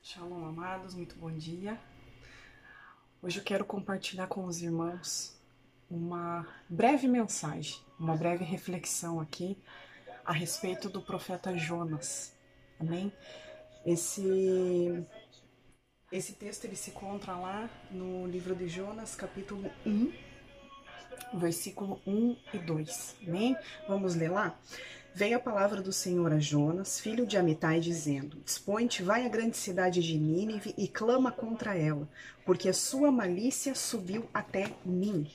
Shalom, amados, muito bom dia. Hoje eu quero compartilhar com os irmãos uma breve mensagem, uma breve reflexão aqui a respeito do profeta Jonas. Amém? Esse texto ele se encontra lá no livro de Jonas, capítulo 1, versículo 1 e 2. Amém? Vamos ler lá? Veio a palavra do Senhor a Jonas, filho de Amitai, dizendo: Dispõe-te, vai à grande cidade de Nínive e clama contra ela, porque a sua malícia subiu até mim.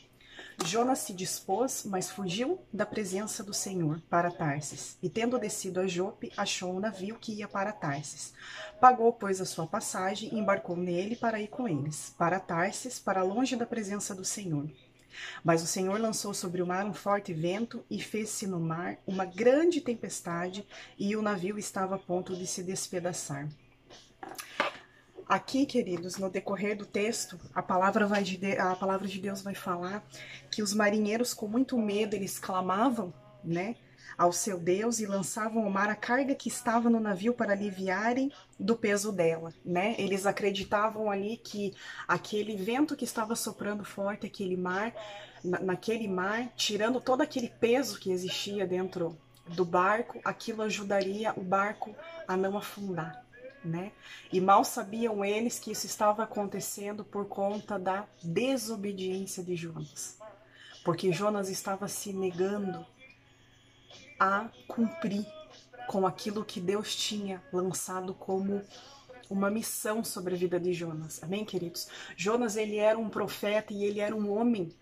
Jonas se dispôs, mas fugiu da presença do Senhor para Tarsis, e tendo descido a Jope, achou um navio que ia para Tarsis. Pagou, pois, a sua passagem e embarcou nele para ir com eles, para Tarsis, para longe da presença do Senhor. Mas o Senhor lançou sobre o mar um forte vento e fez-se no mar uma grande tempestade, e o navio estava a ponto de se despedaçar. Aqui, queridos, no decorrer do texto, a palavra de Deus vai falar que os marinheiros, com muito medo, eles clamavam, né, ao seu Deus e lançavam ao mar a carga que estava no navio para aliviarem do peso dela, né? Eles acreditavam ali que aquele vento que estava soprando forte, aquele mar, naquele mar, tirando todo aquele peso que existia dentro do barco, aquilo ajudaria o barco a não afundar, né? E mal sabiam eles que isso estava acontecendo por conta da desobediência de Jonas, porque Jonas estava se negando a cumprir com aquilo que Deus tinha lançado como uma missão sobre a vida de Jonas. Amém, queridos? Jonas, ele era um profeta e ele era um homem.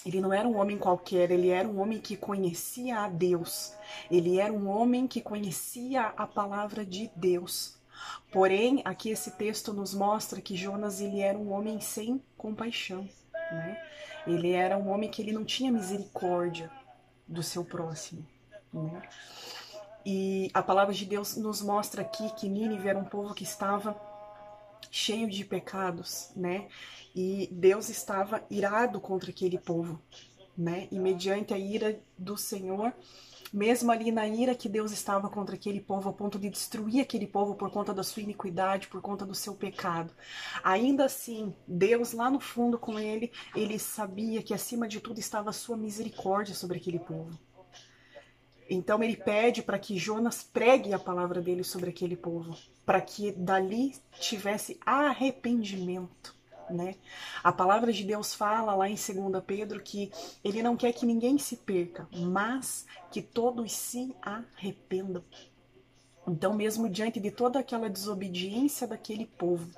Ele não era um homem qualquer, ele era um homem que conhecia a Deus. Ele era um homem que conhecia a palavra de Deus. Porém, aqui esse texto nos mostra que Jonas, ele era um homem sem compaixão, né? Ele era um homem que ele não tinha misericórdia do seu próximo, né? E a palavra de Deus nos mostra aqui que Nínive era um povo que estava cheio de pecados, né? E Deus estava irado contra aquele povo, né? E mediante a ira do Senhor, mesmo ali na ira que Deus estava contra aquele povo, a ponto de destruir aquele povo por conta da sua iniquidade, por conta do seu pecado, ainda assim, Deus lá no fundo com ele sabia que acima de tudo estava a sua misericórdia sobre aquele povo. Então ele pede para que Jonas pregue a palavra dele sobre aquele povo, para que dali tivesse arrependimento, né? A palavra de Deus fala lá em 2 Pedro que ele não quer que ninguém se perca, mas que todos se arrependam. Então, mesmo diante de toda aquela desobediência daquele povo,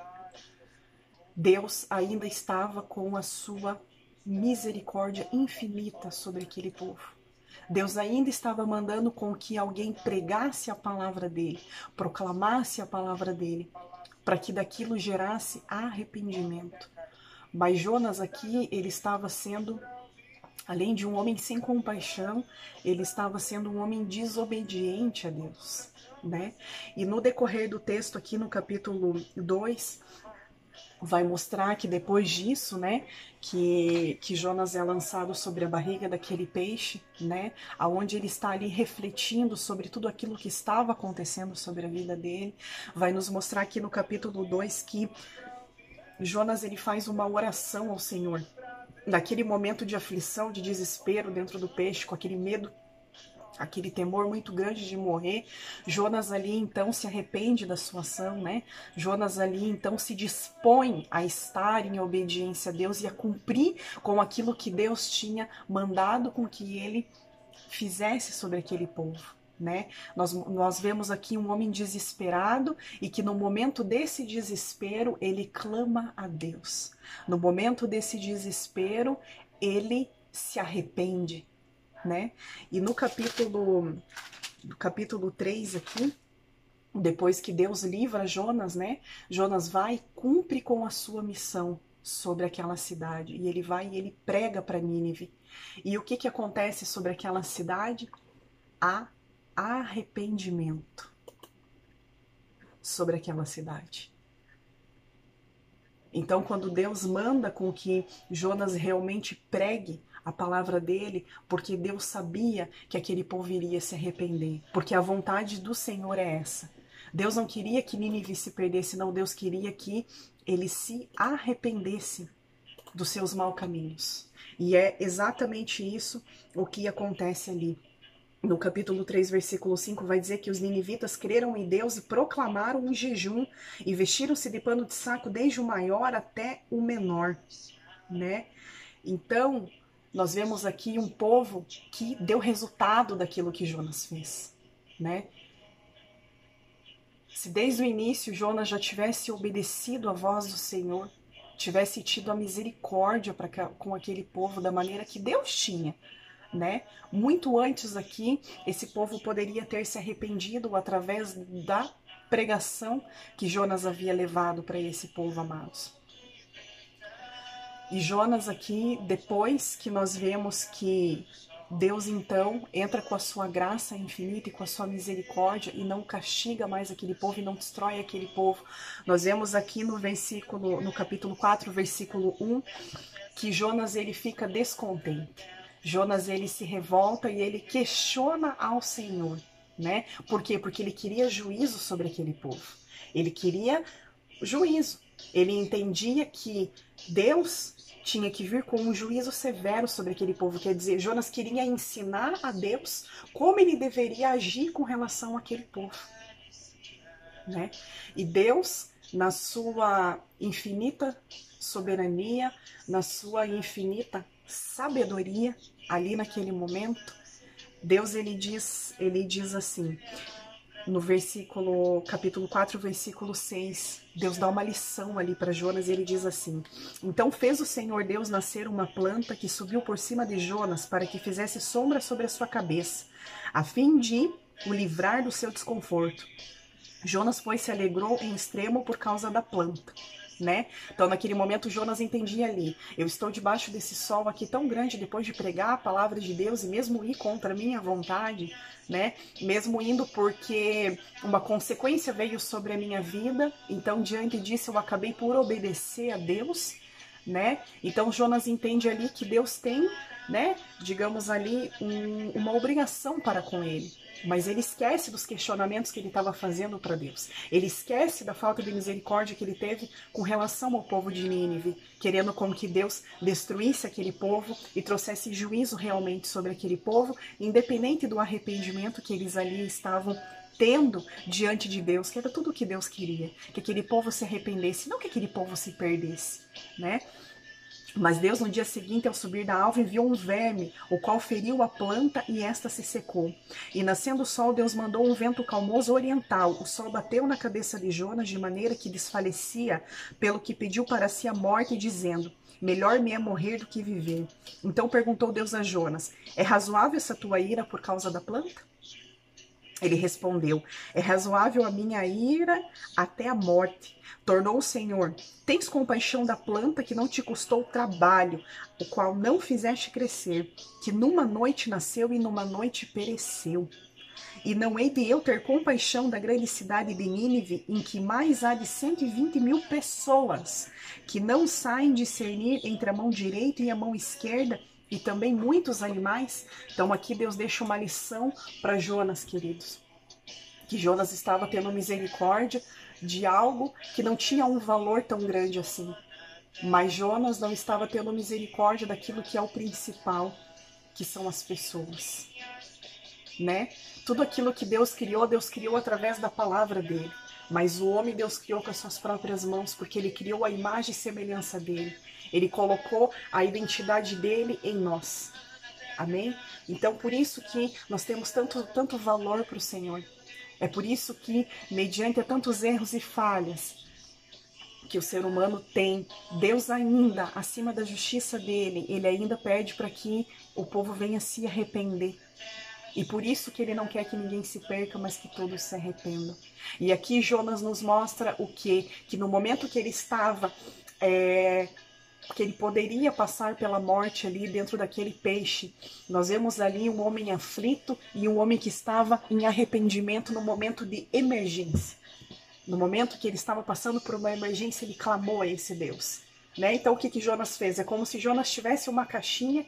Deus ainda estava com a sua misericórdia infinita sobre aquele povo. Deus ainda estava mandando com que alguém pregasse a palavra dele, proclamasse a palavra dele, para que daquilo gerasse arrependimento. Mas Jonas aqui, ele estava sendo, além de um homem sem compaixão, ele estava sendo um homem desobediente a Deus, né? E no decorrer do texto aqui no capítulo 2, vai mostrar que depois disso, né, que Jonas é lançado sobre a barriga daquele peixe, né, aonde ele está ali refletindo sobre tudo aquilo que estava acontecendo sobre a vida dele, vai nos mostrar aqui no capítulo 2 que Jonas, ele faz uma oração ao Senhor, naquele momento de aflição, de desespero dentro do peixe, com aquele medo, aquele temor muito grande de morrer. Jonas ali então se arrepende da sua ação, né? Jonas ali então se dispõe a estar em obediência a Deus e a cumprir com aquilo que Deus tinha mandado com que ele fizesse sobre aquele povo, né? Nós vemos aqui um homem desesperado e que no momento desse desespero ele clama a Deus. No momento desse desespero ele se arrepende, né? E no capítulo 3 aqui, depois que Deus livra Jonas, né? Jonas vai e cumpre com a sua missão sobre aquela cidade. E ele vai e ele prega para Nínive. E o que acontece sobre aquela cidade? Há arrependimento sobre aquela cidade. Então, quando Deus manda com que Jonas realmente pregue a palavra dele, porque Deus sabia que aquele povo iria se arrepender, porque a vontade do Senhor é essa. Deus não queria que Nínive se perdesse, não. Deus queria que ele se arrependesse dos seus maus caminhos. E é exatamente isso o que acontece ali. No capítulo 3, versículo 5, vai dizer que os ninivitas creram em Deus e proclamaram um jejum e vestiram-se de pano de saco desde o maior até o menor, né? Então, nós vemos aqui um povo que deu resultado daquilo que Jonas fez, né? Se desde o início Jonas já tivesse obedecido à voz do Senhor, tivesse tido a misericórdia com aquele povo da maneira que Deus tinha, né? Muito antes aqui, esse povo poderia ter se arrependido através da pregação que Jonas havia levado para esse povo, amados. E Jonas aqui, depois que nós vemos que Deus então entra com a sua graça infinita e com a sua misericórdia e não castiga mais aquele povo e não destrói aquele povo. Nós vemos aqui no capítulo 4, versículo 1, que Jonas ele fica descontente. Jonas ele se revolta e ele questiona ao Senhor, né? Por quê? Porque ele queria juízo sobre aquele povo. Ele queria juízo. Ele entendia que Deus tinha que vir com um juízo severo sobre aquele povo. Quer dizer, Jonas queria ensinar a Deus como ele deveria agir com relação àquele povo, né? E Deus, na sua infinita soberania, na sua infinita sabedoria, ali naquele momento, Deus ele diz assim, no capítulo 4, versículo 6, Deus dá uma lição ali para Jonas e ele diz assim: então fez o Senhor Deus nascer uma planta que subiu por cima de Jonas para que fizesse sombra sobre a sua cabeça, a fim de o livrar do seu desconforto. Jonas, pois, se alegrou em extremo por causa da planta, né? Então, naquele momento, Jonas entendia ali: eu estou debaixo desse sol aqui tão grande depois de pregar a palavra de Deus e mesmo ir contra a minha vontade, né? Mesmo indo porque uma consequência veio sobre a minha vida, então, diante disso, eu acabei por obedecer a Deus, né? Então, Jonas entende ali que Deus tem, né? Digamos ali, uma obrigação para com ele. Mas ele esquece dos questionamentos que ele estava fazendo para Deus. Ele esquece da falta de misericórdia que ele teve com relação ao povo de Nínive, querendo com que Deus destruísse aquele povo e trouxesse juízo realmente sobre aquele povo, independente do arrependimento que eles ali estavam tendo diante de Deus, que era tudo o que Deus queria, que aquele povo se arrependesse, não que aquele povo se perdesse, né? Mas Deus, no dia seguinte, ao subir da alva, enviou um verme, o qual feriu a planta e esta se secou. E nascendo o sol, Deus mandou um vento calmoso oriental. O sol bateu na cabeça de Jonas de maneira que desfalecia, pelo que pediu para si a morte, dizendo: melhor me é morrer do que viver. Então perguntou Deus a Jonas: é razoável essa tua ira por causa da planta? Ele respondeu: é razoável a minha ira até a morte. Tornou o Senhor: tens compaixão da planta que não te custou trabalho, o qual não fizeste crescer, que numa noite nasceu e numa noite pereceu. E não hei de eu ter compaixão da grande cidade de Nínive, em que mais há de 120.000 pessoas, que não saem discernir entre a mão direita e a mão esquerda, e também muitos animais. Então aqui Deus deixa uma lição para Jonas, queridos. Que Jonas estava tendo misericórdia de algo que não tinha um valor tão grande assim. Mas Jonas não estava tendo misericórdia daquilo que é o principal, que são as pessoas, né? Tudo aquilo que Deus criou através da palavra dele. Mas o homem Deus criou com as suas próprias mãos, porque ele criou a imagem e semelhança dele. Ele colocou a identidade dele em nós. Amém? Então, por isso que nós temos tanto valor para o Senhor. É por isso que, mediante a tantos erros e falhas que o ser humano tem, Deus ainda, acima da justiça dele, ele ainda pede para que o povo venha se arrepender. E por isso que ele não quer que ninguém se perca, mas que todos se arrependam. E aqui Jonas nos mostra o quê? Que no momento que ele estava... que ele poderia passar pela morte ali dentro daquele peixe. Nós vemos ali um homem aflito e um homem que estava em arrependimento no momento de emergência. No momento que ele estava passando por uma emergência, ele clamou a esse Deus, né? Então o que Jonas fez? É como se Jonas tivesse uma caixinha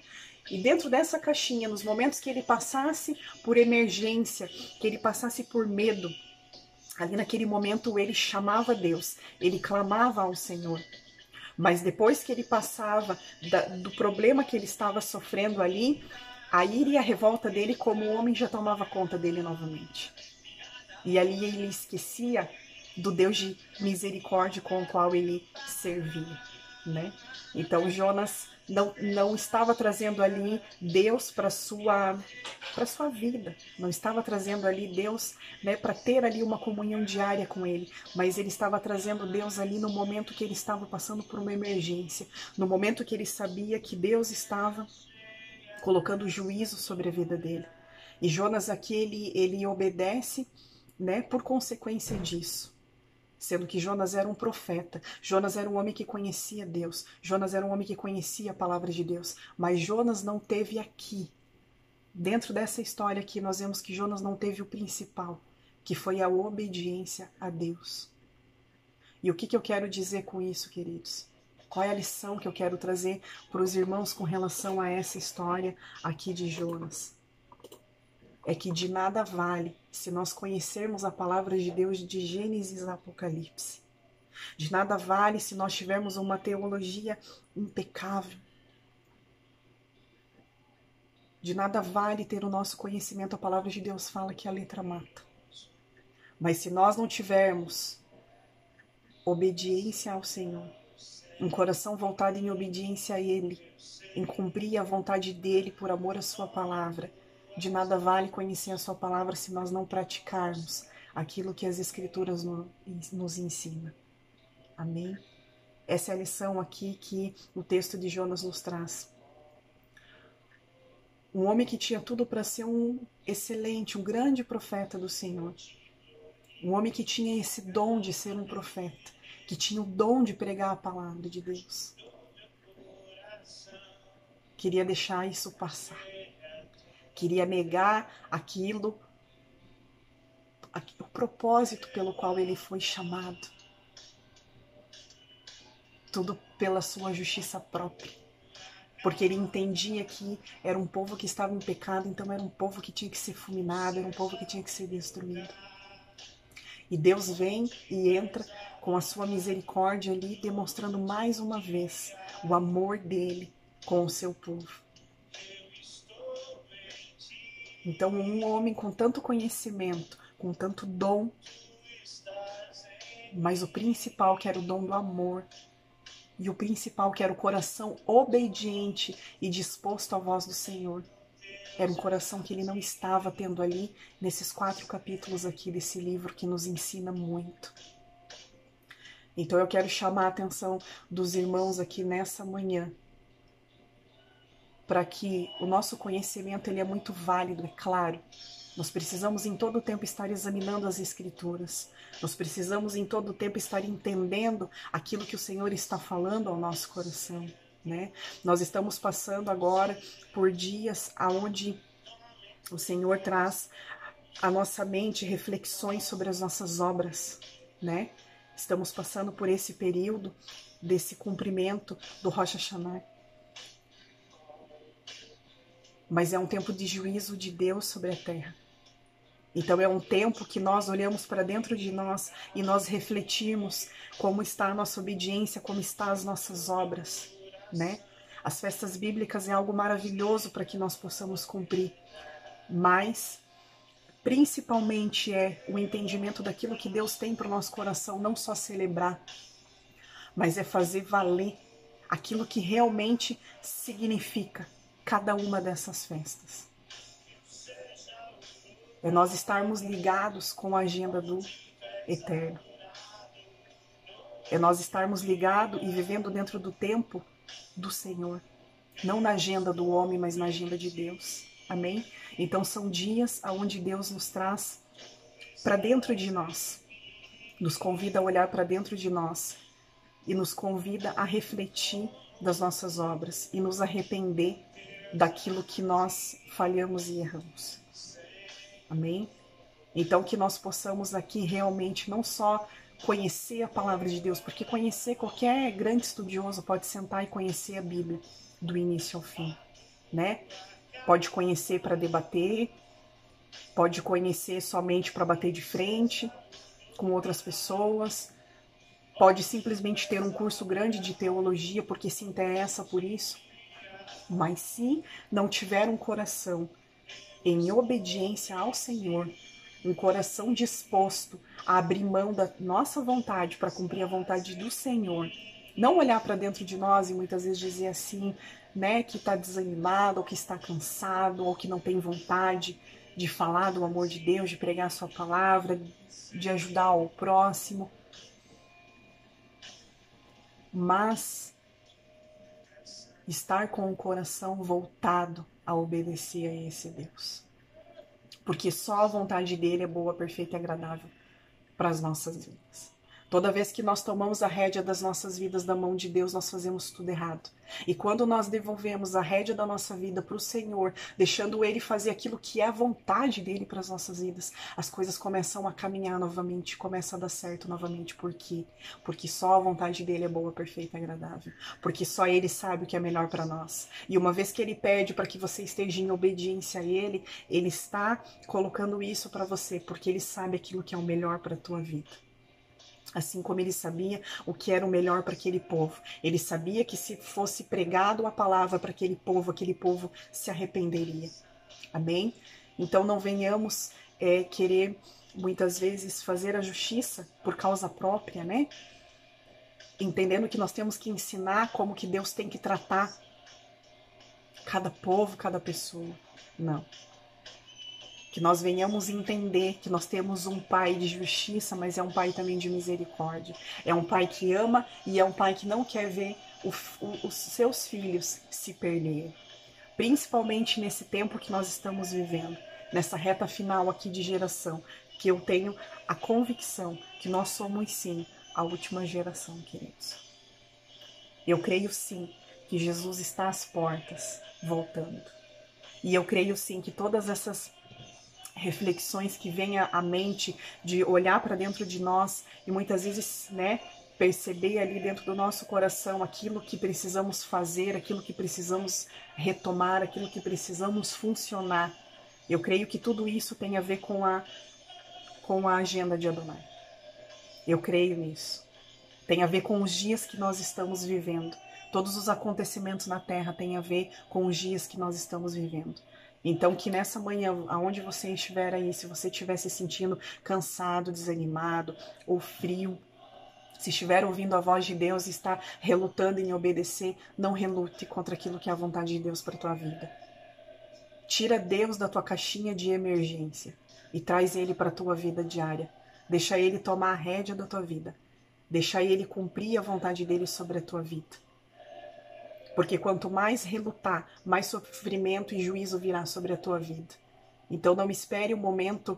e dentro dessa caixinha, nos momentos que ele passasse por emergência, que ele passasse por medo, Ali naquele momento ele chamava Deus, ele clamava ao Senhor. Mas depois que ele passava do problema que ele estava sofrendo ali, a ira e a revolta dele como homem já tomava conta dele novamente. E ali ele esquecia do Deus de misericórdia com o qual ele servia, né? Então Jonas não estava trazendo ali Deus para sua vida, não estava trazendo ali Deus, né, para ter ali uma comunhão diária com ele, mas ele estava trazendo Deus ali no momento que ele estava passando por uma emergência, no momento que ele sabia que Deus estava colocando juízo sobre a vida dele. E Jonas aqui ele obedece, né, por consequência disso. Sendo que Jonas era um profeta, Jonas era um homem que conhecia Deus, Jonas era um homem que conhecia a palavra de Deus, mas Jonas não teve aqui. Dentro dessa história aqui, nós vemos que Jonas não teve o principal, que foi a obediência a Deus. E o que eu quero dizer com isso, queridos? Qual é a lição que eu quero trazer para os irmãos com relação a essa história aqui de Jonas? É que de nada vale se nós conhecermos a palavra de Deus de Gênesis a Apocalipse. De nada vale se nós tivermos uma teologia impecável. De nada vale ter o nosso conhecimento. A palavra de Deus fala que a letra mata. Mas se nós não tivermos obediência ao Senhor, um coração voltado em obediência a Ele, em cumprir a vontade dEle por amor à sua palavra, de nada vale conhecer a sua palavra se nós não praticarmos aquilo que as Escrituras nos ensinam. Amém? Essa é a lição aqui que o texto de Jonas nos traz. Um homem que tinha tudo para ser um excelente, um grande profeta do Senhor. Um homem que tinha esse dom de ser um profeta, que tinha o dom de pregar a palavra de Deus. Queria deixar isso passar. Queria negar aquilo, o propósito pelo qual ele foi chamado. Tudo pela sua justiça própria. Porque ele entendia que era um povo que estava em pecado, então era um povo que tinha que ser fulminado, era um povo que tinha que ser destruído. E Deus vem e entra com a sua misericórdia ali, demonstrando mais uma vez o amor dele com o seu povo. Então, um homem com tanto conhecimento, com tanto dom, mas o principal que era o dom do amor, e o principal que era o coração obediente e disposto à voz do Senhor, era um coração que ele não estava tendo ali nesses 4 capítulos aqui desse livro que nos ensina muito. Então eu quero chamar a atenção dos irmãos aqui nessa manhã, para que o nosso conhecimento ele é muito válido, é claro. Nós precisamos em todo o tempo estar examinando as Escrituras. Nós precisamos em todo o tempo estar entendendo aquilo que o Senhor está falando ao nosso coração, né? Nós estamos passando agora por dias onde o Senhor traz à nossa mente reflexões sobre as nossas obras, né? Estamos passando por esse período desse cumprimento do Rosh Hashanah. Mas é um tempo de juízo de Deus sobre a terra. Então é um tempo que nós olhamos para dentro de nós e nós refletimos como está a nossa obediência, como estão as nossas obras, né? As festas bíblicas é algo maravilhoso para que nós possamos cumprir, mas principalmente é o entendimento daquilo que Deus tem para o nosso coração, não só celebrar, mas é fazer valer aquilo que realmente significa cada uma dessas festas. É nós estarmos ligados com a agenda do Eterno. É nós estarmos ligados e vivendo dentro do tempo do Senhor. Não na agenda do homem, mas na agenda de Deus. Amém? Então são dias onde Deus nos traz para dentro de nós. Nos convida a olhar para dentro de nós. E nos convida a refletir das nossas obras. E nos arrepender daquilo que nós falhamos e erramos. Amém? Então que nós possamos aqui realmente não só conhecer a palavra de Deus, porque conhecer, qualquer grande estudioso pode sentar e conhecer a Bíblia do início ao fim, né? Pode conhecer para debater, pode conhecer somente para bater de frente, com outras pessoas, pode simplesmente ter um curso grande de teologia porque se interessa por isso, mas se não tiver um coração em obediência ao Senhor, um coração disposto a abrir mão da nossa vontade para cumprir a vontade do Senhor, não olhar para dentro de nós e muitas vezes dizer assim, né, que está desanimado, ou que está cansado, ou que não tem vontade de falar do amor de Deus, de pregar a sua palavra, de ajudar o próximo, mas estar com o coração voltado a obedecer a esse Deus. Porque só a vontade dele é boa, perfeita e agradável para as nossas vidas. Toda vez que nós tomamos a rédea das nossas vidas da mão de Deus, nós fazemos tudo errado. E quando nós devolvemos a rédea da nossa vida para o Senhor, deixando Ele fazer aquilo que é a vontade dele para as nossas vidas, as coisas começam a caminhar novamente, começa a dar certo novamente. Por quê? Porque só a vontade dele é boa, perfeita e agradável. Porque só Ele sabe o que é melhor para nós. E uma vez que Ele pede para que você esteja em obediência a Ele, Ele está colocando isso para você, porque Ele sabe aquilo que é o melhor para a tua vida. Assim como ele sabia o que era o melhor para aquele povo. Ele sabia que se fosse pregado a palavra para aquele povo se arrependeria. Amém? Então não venhamos querer, muitas vezes, fazer a justiça por causa própria, né? Entendendo que nós temos que ensinar como que Deus tem que tratar cada povo, cada pessoa. Não. Que nós venhamos entender que nós temos um Pai de justiça, mas é um Pai também de misericórdia. É um Pai que ama e é um Pai que não quer ver os seus filhos se perderem. Principalmente nesse tempo que nós estamos vivendo, nessa reta final aqui de geração, que eu tenho a convicção que nós somos sim a última geração, queridos. Eu creio sim que Jesus está às portas, voltando. E eu creio sim que todas essas reflexões que vêm à mente de olhar para dentro de nós e muitas vezes, né, perceber ali dentro do nosso coração aquilo que precisamos fazer, aquilo que precisamos retomar, aquilo que precisamos funcionar. Eu creio que tudo isso tem a ver com a agenda de Adonai. Eu creio nisso. Tem a ver com os dias que nós estamos vivendo. Todos os acontecimentos na Terra têm a ver com os dias que nós estamos vivendo. Então, que nessa manhã, aonde você estiver aí, se você estiver se sentindo cansado, desanimado ou frio, se estiver ouvindo a voz de Deus e está relutando em obedecer, não relute contra aquilo que é a vontade de Deus para a tua vida. Tira Deus da tua caixinha de emergência e traz Ele para a tua vida diária. Deixa Ele tomar a rédea da tua vida. Deixa Ele cumprir a vontade dEle sobre a tua vida. Porque quanto mais relutar, mais sofrimento e juízo virá sobre a tua vida. Então não espere o momento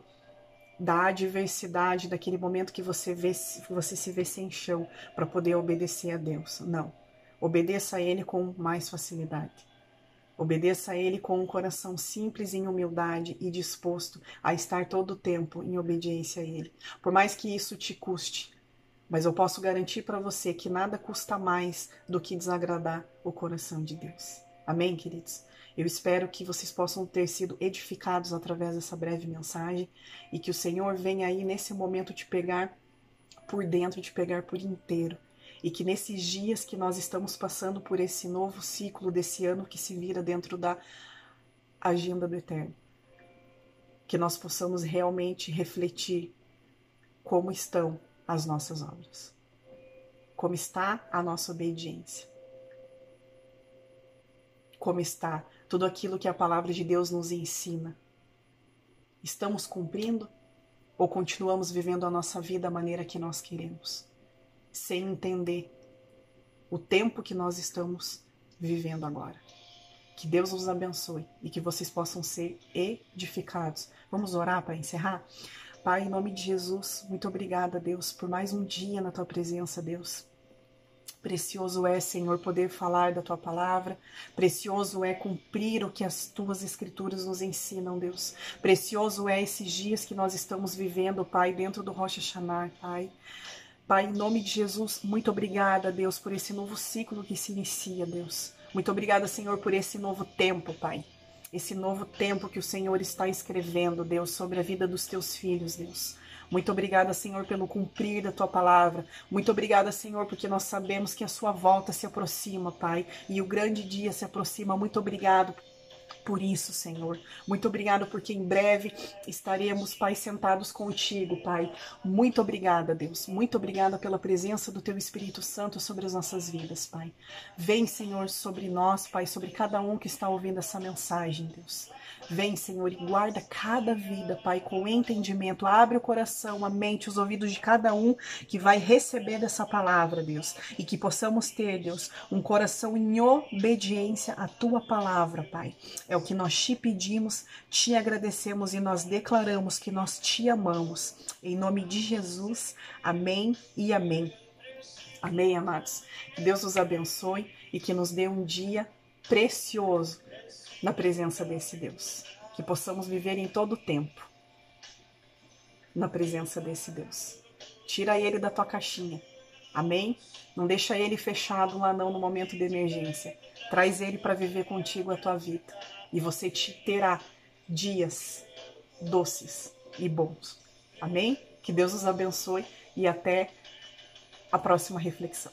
da adversidade, daquele momento que você se vê sem chão para poder obedecer a Deus. Não. Obedeça a Ele com mais facilidade. Obedeça a Ele com um coração simples em humildade e disposto a estar todo o tempo em obediência a Ele. Por mais que isso te custe, mas eu posso garantir para você que nada custa mais do que desagradar o coração de Deus. Amém, queridos? Eu espero que vocês possam ter sido edificados através dessa breve mensagem e que o Senhor venha aí nesse momento te pegar por dentro, te pegar por inteiro. E que nesses dias que nós estamos passando por esse novo ciclo desse ano que se vira dentro da agenda do Eterno, que nós possamos realmente refletir como estão as nossas obras, como está a nossa obediência, como está tudo aquilo que a palavra de Deus nos ensina. Estamos cumprindo ou continuamos vivendo a nossa vida da maneira que nós queremos, sem entender o tempo que nós estamos vivendo agora? Que Deus os abençoe e que vocês possam ser edificados. Vamos orar para encerrar? Pai, em nome de Jesus, muito obrigada, Deus, por mais um dia na Tua presença, Deus. Precioso é, Senhor, poder falar da Tua palavra. Precioso é cumprir o que as Tuas Escrituras nos ensinam, Deus. Precioso é esses dias que nós estamos vivendo, Pai, dentro do Rosh Hashanah, Pai. Pai, em nome de Jesus, muito obrigada, Deus, por esse novo ciclo que se inicia, Deus. Muito obrigada, Senhor, por esse novo tempo, Pai. Esse novo tempo que o Senhor está escrevendo, Deus, sobre a vida dos Teus filhos, Deus. Muito obrigada, Senhor, pelo cumprir da tua palavra. Muito obrigada, Senhor, porque nós sabemos que a sua volta se aproxima, Pai, e o grande dia se aproxima. Muito obrigado por isso, Senhor. Muito obrigado porque em breve estaremos, Pai, sentados contigo, Pai. Muito obrigada, Deus. Muito obrigada pela presença do teu Espírito Santo sobre as nossas vidas, Pai. Vem, Senhor, sobre nós, Pai, sobre cada um que está ouvindo essa mensagem, Deus. Vem, Senhor, e guarda cada vida, Pai, com entendimento. Abre o coração, a mente, os ouvidos de cada um que vai receber dessa palavra, Deus. E que possamos ter, Deus, um coração em obediência à tua palavra, Pai. É o que nós te pedimos, te agradecemos e nós declaramos que nós te amamos. Em nome de Jesus, amém e amém. Amém, amados. Que Deus nos abençoe e que nos dê um dia precioso na presença desse Deus. Que possamos viver em todo o tempo na presença desse Deus. Tira ele da tua caixinha. Amém? Não deixa ele fechado lá não no momento de emergência. Traz ele para viver contigo a tua vida. E você terá dias doces e bons. Amém? Que Deus os abençoe e até a próxima reflexão.